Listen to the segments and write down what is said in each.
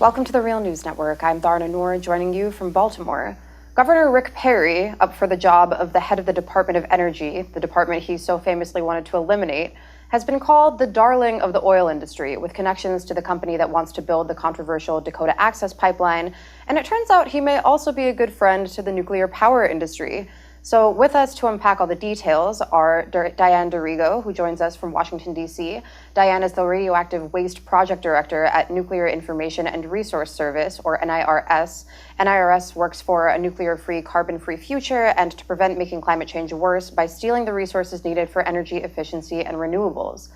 Welcome to the Real News Network. I'm Dharna Noor, joining you from Baltimore. Governor Rick Perry, up for the job of the head of the Department of Energy, the department he so famously wanted to eliminate, has been called the darling of the oil industry, with connections to the company that wants to build the controversial Dakota Access Pipeline. And it turns out he may also be a good friend to the nuclear power industry. So with us to unpack all the details are Diane Dorigo, who joins us from Washington, D.C. Diane is the Radioactive Waste Project Director at Nuclear Information and Resource Service, or NIRS. NIRS works for a nuclear-free, carbon-free future and to prevent making climate change worse by stealing the resources needed for energy efficiency and renewables.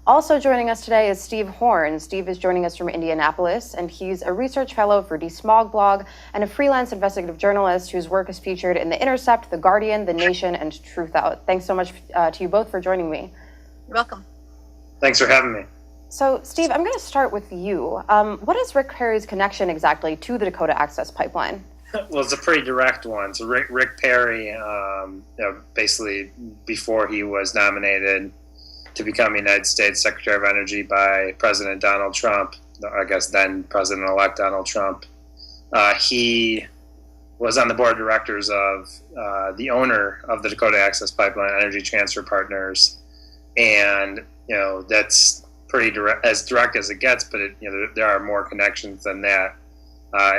Also joining us today is Steve Horn. Steve is joining us from Indianapolis, and he's a research fellow for DeSmog Blog and a freelance investigative journalist whose work is featured in The Intercept, The Guardian, The Nation, and Truthout. Thanks so much to you both for joining me. You're welcome. Thanks for having me. So, Steve, I'm going to start with you. What is Rick Perry's connection exactly to the Dakota Access Pipeline? Well, it's a pretty direct one. So Rick Perry, basically before he was nominated to become United States Secretary of Energy by President Donald Trump, I guess then President-elect Donald Trump, he was on the board of directors of the owner of the Dakota Access Pipeline, Energy Transfer Partners, and that's pretty direct as it gets. But there are more connections than that.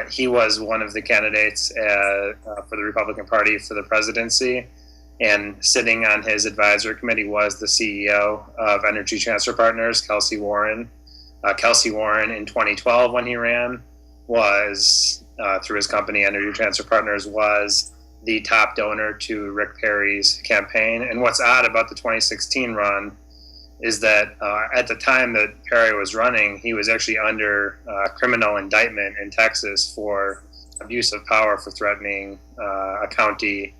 He was one of the candidates for the Republican Party for the presidency. And sitting on his advisory committee was the CEO of Energy Transfer Partners, Kelcy Warren. Kelcy Warren, in 2012, when he ran, was, through his company, Energy Transfer Partners, was the top donor to Rick Perry's campaign. And what's odd about the 2016 run is that at the time that Perry was running, he was actually under criminal indictment in Texas for abuse of power for threatening a county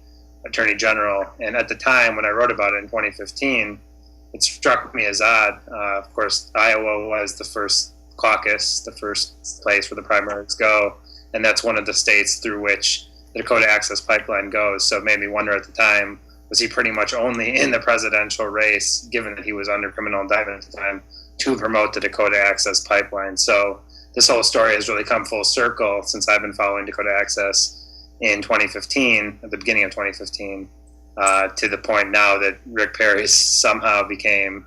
attorney general. And at the time when I wrote about it in 2015, it struck me as odd. Of course, Iowa was the first caucus, the first place where the primaries go. And that's one of the states through which the Dakota Access Pipeline goes. So it made me wonder at the time, was he pretty much only in the presidential race, given that he was under criminal indictment at the time, to promote the Dakota Access Pipeline? So this whole story has really come full circle since I've been following Dakota Access in 2015, at the beginning of 2015, to the point now that Rick Perry somehow became,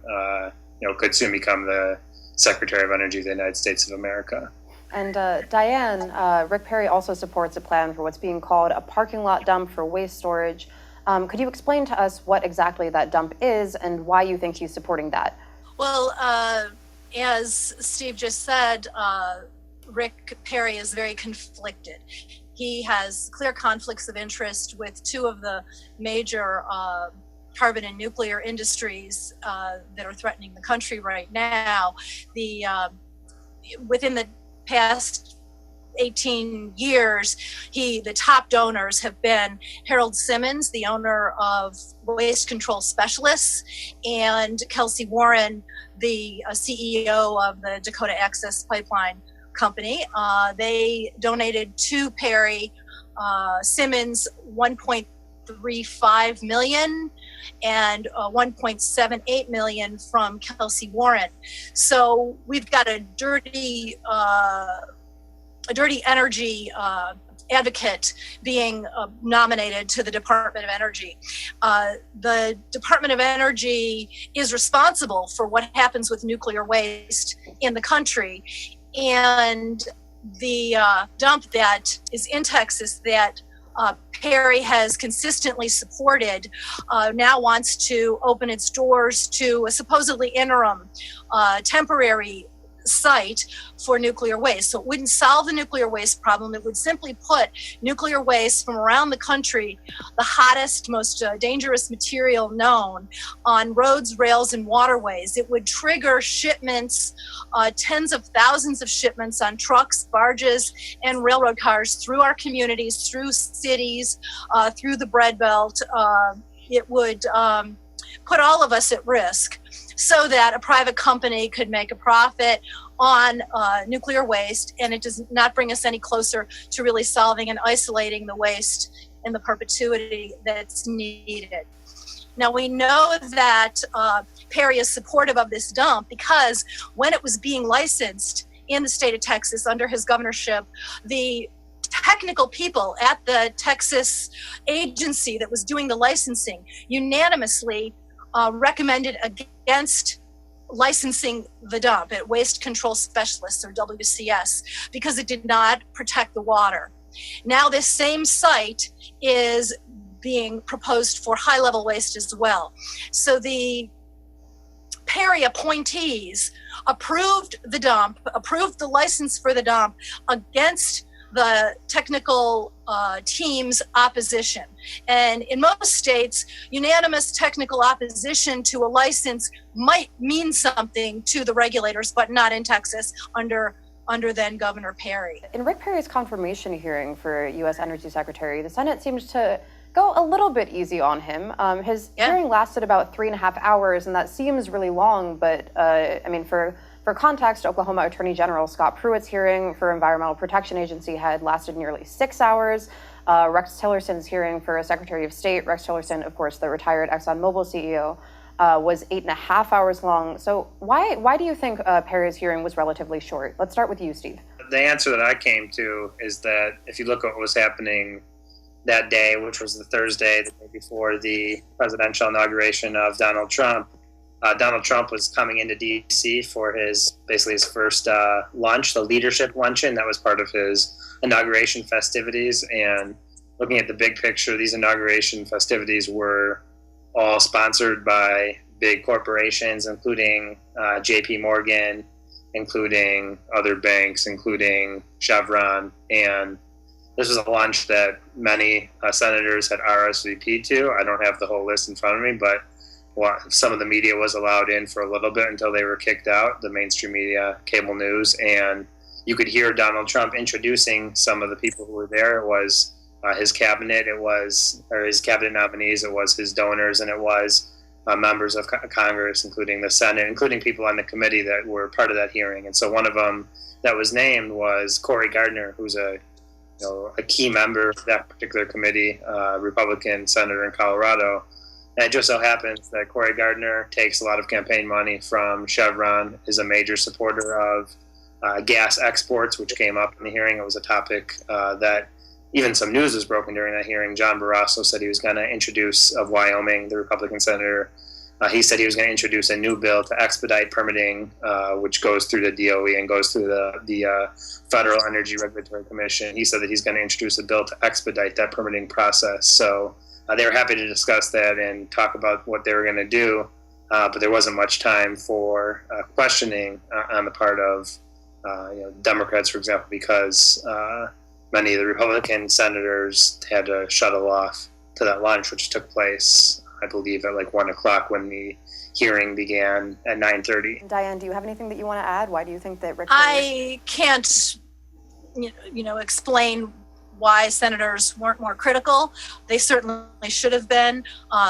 could soon become the Secretary of Energy of the United States of America. And Diane, Rick Perry also supports a plan for what's being called a parking lot dump for waste storage. Could you explain to us what exactly that dump is and why you think he's supporting that? Well, as Steve just said, Rick Perry is very conflicted. He has clear conflicts of interest with two of the major carbon and nuclear industries that are threatening the country right now. Within the past 18 years, the top donors have been Harold Simmons, the owner of Waste Control Specialists, and Kelcy Warren, the CEO of the Dakota Access Pipeline Company. They donated to Perry, Simmons, $1.35 million and $1.78 million from Kelcy Warren. So we've got a dirty energy advocate being nominated to the Department of Energy. The Department of Energy is responsible for what happens with nuclear waste in the country. And the dump that is in Texas that Perry has consistently supported now wants to open its doors to a supposedly interim temporary site for nuclear waste. So it wouldn't solve the nuclear waste problem. It would simply put nuclear waste from around the country, the hottest, most dangerous material known, on roads, rails, and waterways. It would trigger shipments, tens of thousands of shipments on trucks, barges, and railroad cars through our communities, through cities, through the bread belt. It would put all of us at risk, so that a private company could make a profit on nuclear waste, and it does not bring us any closer to really solving and isolating the waste in the perpetuity that's needed. Now, we know that Perry is supportive of this dump because when it was being licensed in the state of Texas under his governorship, the technical people at the Texas agency that was doing the licensing unanimously recommended against licensing the dump at Waste Control Specialists, or WCS, because it did not protect the water. Now this same site is being proposed for high-level waste as well. So the Perry appointees approved the dump, approved the license for the dump against the technical team's opposition. And in most states, unanimous technical opposition to a license might mean something to the regulators, but not in Texas under then Governor Perry. In Rick Perry's confirmation hearing for U.S. Energy Secretary, the Senate seems to go a little bit easy on him. His hearing lasted about 3.5 hours, and that seems really long, but I mean, for context, Oklahoma Attorney General Scott Pruitt's hearing for Environmental Protection Agency had lasted nearly 6 hours. Rex Tillerson's hearing for Secretary of State, Rex Tillerson, of course, the retired ExxonMobil CEO, was 8.5 hours long. So why do you think Perry's hearing was relatively short? Let's start with you, Steve. The answer that I came to is that if you look at what was happening that day, which was the Thursday, the day before the presidential inauguration of Donald Trump was coming into D.C. for his first lunch, the leadership luncheon. That was part of his inauguration festivities. And looking at the big picture, these inauguration festivities were all sponsored by big corporations, including J.P. Morgan, including other banks, including Chevron. And this was a lunch that many senators had RSVP'd to. I don't have the whole list in front of me, but some of the media was allowed in for a little bit until they were kicked out, the mainstream media, cable news, and you could hear Donald Trump introducing some of the people who were there. It was his cabinet, his cabinet nominees, it was his donors, and it was members of Congress, including the Senate, including people on the committee that were part of that hearing. And so one of them that was named was Cory Gardner, who's a key member of that particular committee, Republican senator in Colorado. And it just so happens that Cory Gardner takes a lot of campaign money from Chevron, is a major supporter of gas exports, which came up in the hearing. It was a topic that even some news was broken during that hearing. John Barrasso said he was going to introduce, of Wyoming, the Republican senator, he said he was going to introduce a new bill to expedite permitting, which goes through the DOE and goes through the Federal Energy Regulatory Commission. He said that he's going to introduce a bill to expedite that permitting process. So they were happy to discuss that and talk about what they were going to do, but there wasn't much time for questioning on the part of Democrats, for example, because many of the Republican senators had to shuttle off to that lunch, which took place, I believe, at like 1 o'clock when the hearing began at 9:30. Diane, do you have anything that you want to add? Why do you think that Rick? I can't, explain why senators weren't more critical. They certainly should have been.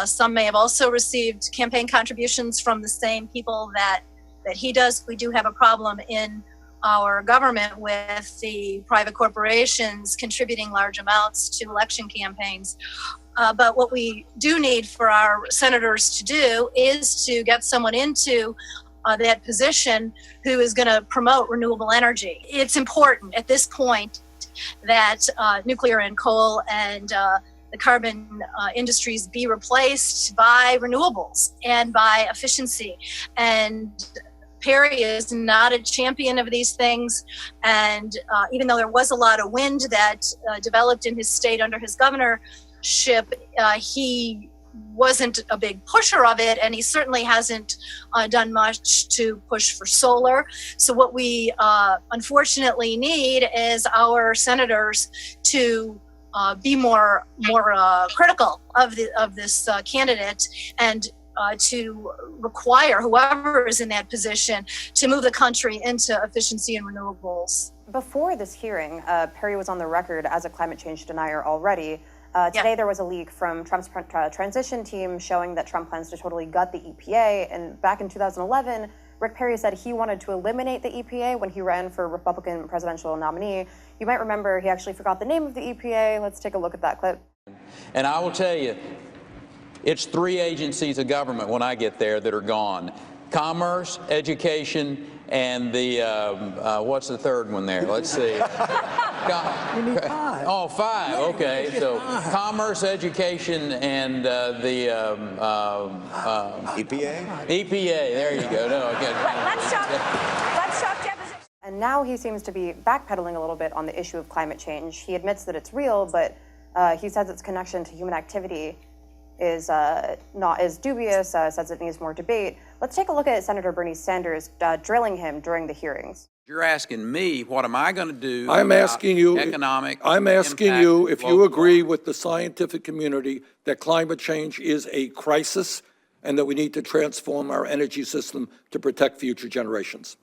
Some may have also received campaign contributions from the same people that he does. We do have a problem in our government with the private corporations contributing large amounts to election campaigns. But what we do need for our senators to do is to get someone into that position who is going to promote renewable energy. It's important at this point that nuclear and coal and the carbon industries be replaced by renewables and by efficiency. And Perry is not a champion of these things. And even though there was a lot of wind that developed in his state under his governorship, he wasn't a big pusher of it, and he certainly hasn't done much to push for solar. So what we unfortunately need is our senators to be more critical of this candidate, and to require whoever is in that position to move the country into efficiency and renewables. Before this hearing, Perry was on the record as a climate change denier already. Today there was a leak from Trump's transition team showing that Trump plans to totally gut the EPA. And back in 2011, Rick Perry said he wanted to eliminate the EPA when he ran for Republican presidential nominee. You might remember he actually forgot the name of the EPA. Let's take a look at that clip. And I will tell you, it's 3 agencies of government when I get there that are gone: Commerce, Education, and the, what's the third one there? Let's see. You need 5. Oh, 5, okay. So commerce, education, and the EPA? EPA, there you go. No, okay. Let's talk deposition. And now he seems to be backpedaling a little bit on the issue of climate change. He admits that it's real, but he says its connection to human activity is not as dubious, says it needs more debate. Let's take a look at Senator Bernie Sanders drilling him during the hearings. You're asking me, what am I going to do I'm about asking you, economic I'm asking impact you of if you global agree warming? with the scientific community that climate change is a crisis and that we need to transform our energy system to protect future generations.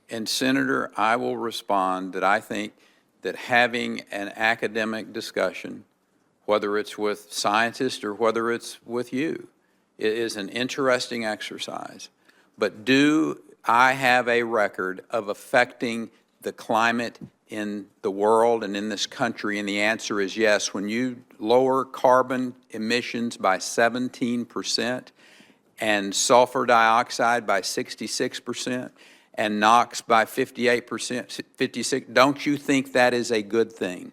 And Senator, I will respond that I think that having an academic discussion, whether it's with scientists or whether it's with you, it is an interesting exercise. But do I have a record of affecting the climate in the world and in this country? And the answer is yes. When you lower carbon emissions by 17% and sulfur dioxide by 66% and NOx by 58%, 56, don't you think that is a good thing?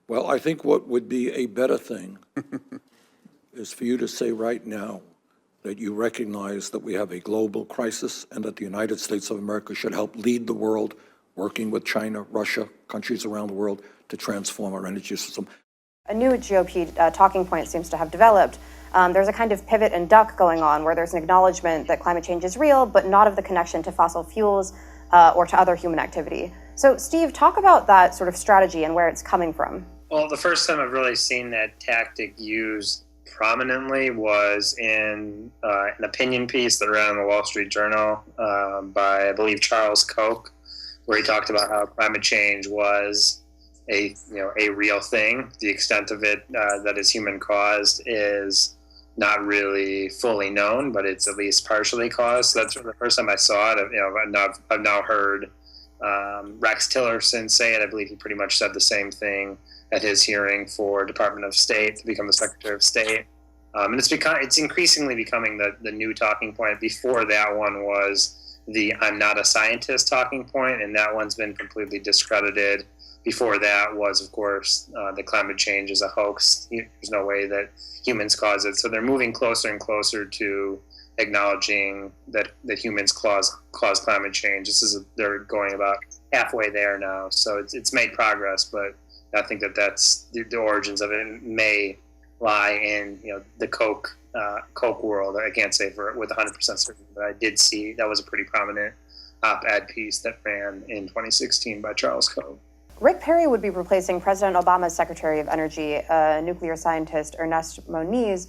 Well, I think what would be a better thing is for you to say right now that you recognize that we have a global crisis and that the United States of America should help lead the world, working with China, Russia, countries around the world to transform our energy system. A new GOP talking point seems to have developed. There's a kind of pivot and duck going on where there's an acknowledgement that climate change is real, but not of the connection to fossil fuels or to other human activity. So, Steve, talk about that sort of strategy and where it's coming from. Well, the first time I've really seen that tactic used prominently was in an opinion piece that ran in the Wall Street Journal by, I believe, Charles Koch, where he talked about how climate change was a real thing. The extent of it that is human caused is not really fully known, but it's at least partially caused. So that's the first time I saw it. I've now heard Rex Tillerson say it. I believe he pretty much said the same thing at his hearing for Department of State to become the Secretary of State. And it's increasingly becoming the new talking point. Before that one was the I'm not a scientist talking point, and that one's been completely discredited. Before that was, of course, the climate change is a hoax. There's no way that humans cause it. So they're moving closer and closer to acknowledging that humans cause climate change. They're going about halfway there now. So it's made progress, but I think that's the origins of it may lie in the Koch world. I can't say with 100% certainty, but I did see that was a pretty prominent op-ed piece that ran in 2016 by Charles Koch. Rick Perry would be replacing President Obama's Secretary of Energy, nuclear scientist Ernest Moniz,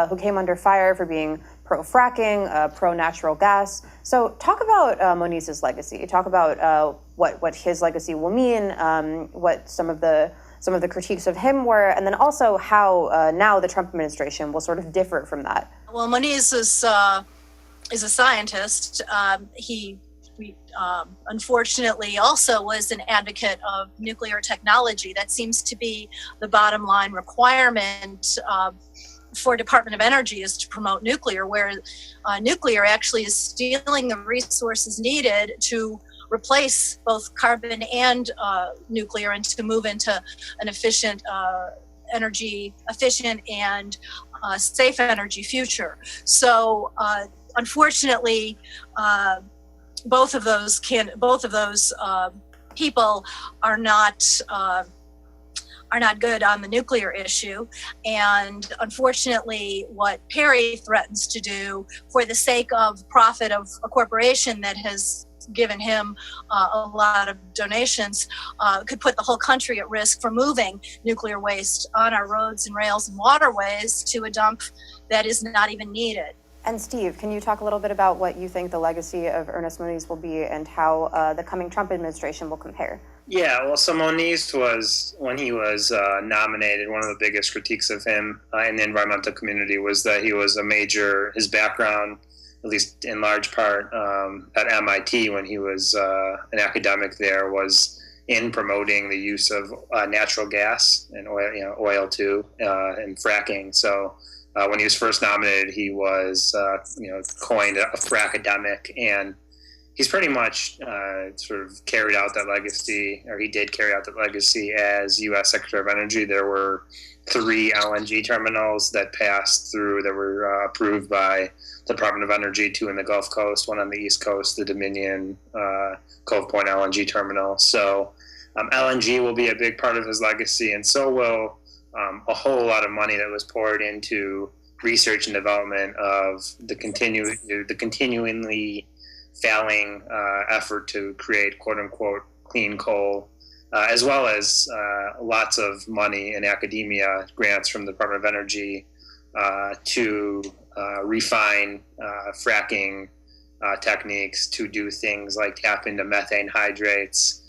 who came under fire for being pro-fracking, pro-natural gas. So talk about Moniz's legacy. Talk about what his legacy will mean, what some of the critiques of him were, and then also how now the Trump administration will sort of differ from that. Well, Moniz is a scientist. He unfortunately also was an advocate of nuclear technology. That seems to be the bottom line requirement for Department of Energy, is to promote nuclear, where nuclear actually is stealing the resources needed to replace both carbon and nuclear, and to move into an efficient and safe energy future. So unfortunately, both of those people are not good on the nuclear issue. And unfortunately, what Perry threatens to do for the sake of profit of a corporation that has given him a lot of donations could put the whole country at risk for moving nuclear waste on our roads and rails and waterways to a dump that is not even needed. And Steve, can you talk a little bit about what you think the legacy of Ernest Moniz will be and how the coming Trump administration will compare? Yeah, well, so Moniz was, when he was nominated, one of the biggest critiques of him in the environmental community was that he was his background, at least in large part, at MIT when he was an academic there, was in promoting the use of natural gas and oil too, and fracking. So when he was first nominated, he was, coined a frackademic, and he's pretty much sort of carried out that legacy, or he did carry out that legacy as U.S. Secretary of Energy. There were 3 LNG terminals that passed through that were approved by the Department of Energy, 2 in the Gulf Coast, 1 on the East Coast, the Dominion Cove Point LNG terminal. So LNG will be a big part of his legacy, and so will a whole lot of money that was poured into research and development of the continuingly failing effort to create quote-unquote clean coal, as well as lots of money in academia, grants from the Department of Energy to refine fracking techniques, to do things like tap into methane hydrates.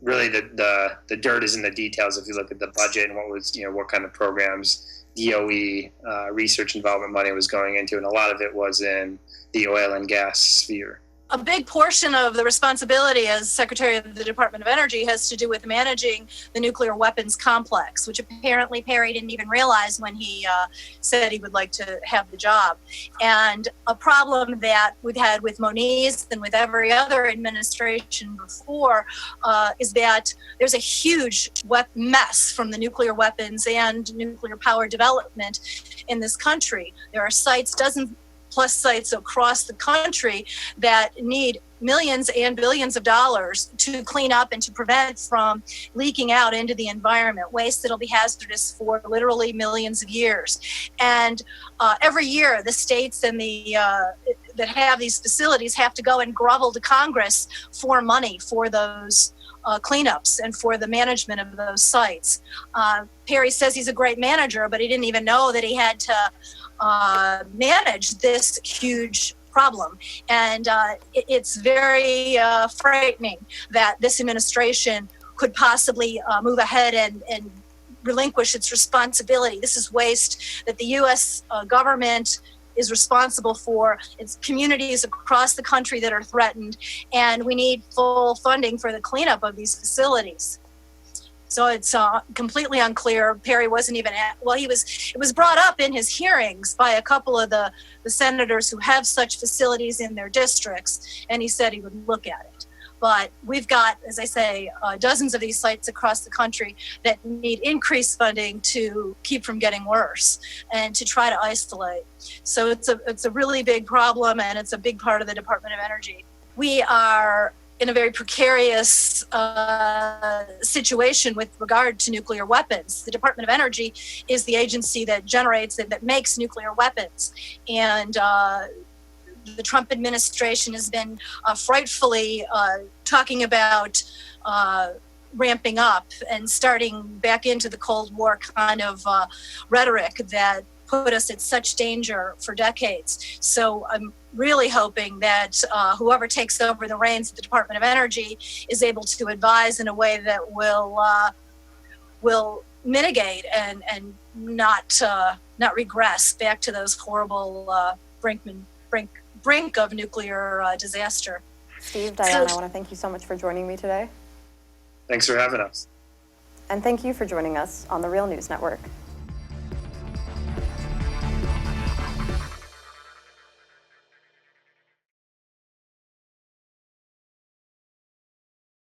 Really, the dirt is in the details. If you look at the budget and what kind of programs DOE research and development money was going into, and a lot of it was in the oil and gas sphere. A big portion of the responsibility as Secretary of the Department of Energy has to do with managing the nuclear weapons complex, which apparently Perry didn't even realize when he said he would like to have the job. And a problem that we've had with Moniz and with every other administration before is that there's a huge mess from the nuclear weapons and nuclear power development in this country. There are dozens plus sites across the country that need millions and billions of dollars to clean up and to prevent from leaking out into the environment, waste that'll be hazardous for literally millions of years. And every year, the states and that have these facilities have to go and grovel to Congress for money for those cleanups and for the management of those sites. Perry says he's a great manager, but he didn't even know that he had to manage this huge problem. And it's very frightening that this administration could possibly move ahead and relinquish its responsibility. This is waste that the U.S. government is responsible for. It's communities across the country that are threatened, and we need full funding for the cleanup of these facilities. So it's completely unclear. Perry wasn't even it was brought up in his hearings by a couple of the senators who have such facilities in their districts, and he said he would look at it. But we've got, as I say, dozens of these sites across the country that need increased funding to keep from getting worse and to try to isolate. So it's a really big problem, and it's a big part of the Department of Energy. We are in a very precarious situation with regard to nuclear weapons. The Department of Energy is the agency that generates and that makes nuclear weapons. And the Trump administration has been frightfully talking about ramping up and starting back into the Cold War kind of rhetoric that put us at such danger for decades. So I'm really hoping that whoever takes over the reins at the Department of Energy is able to advise in a way that will mitigate and not regress back to those horrible brink of nuclear disaster. Steve, Diane, I want to thank you so much for joining me today. Thanks for having us. And thank you for joining us on the Real News Network.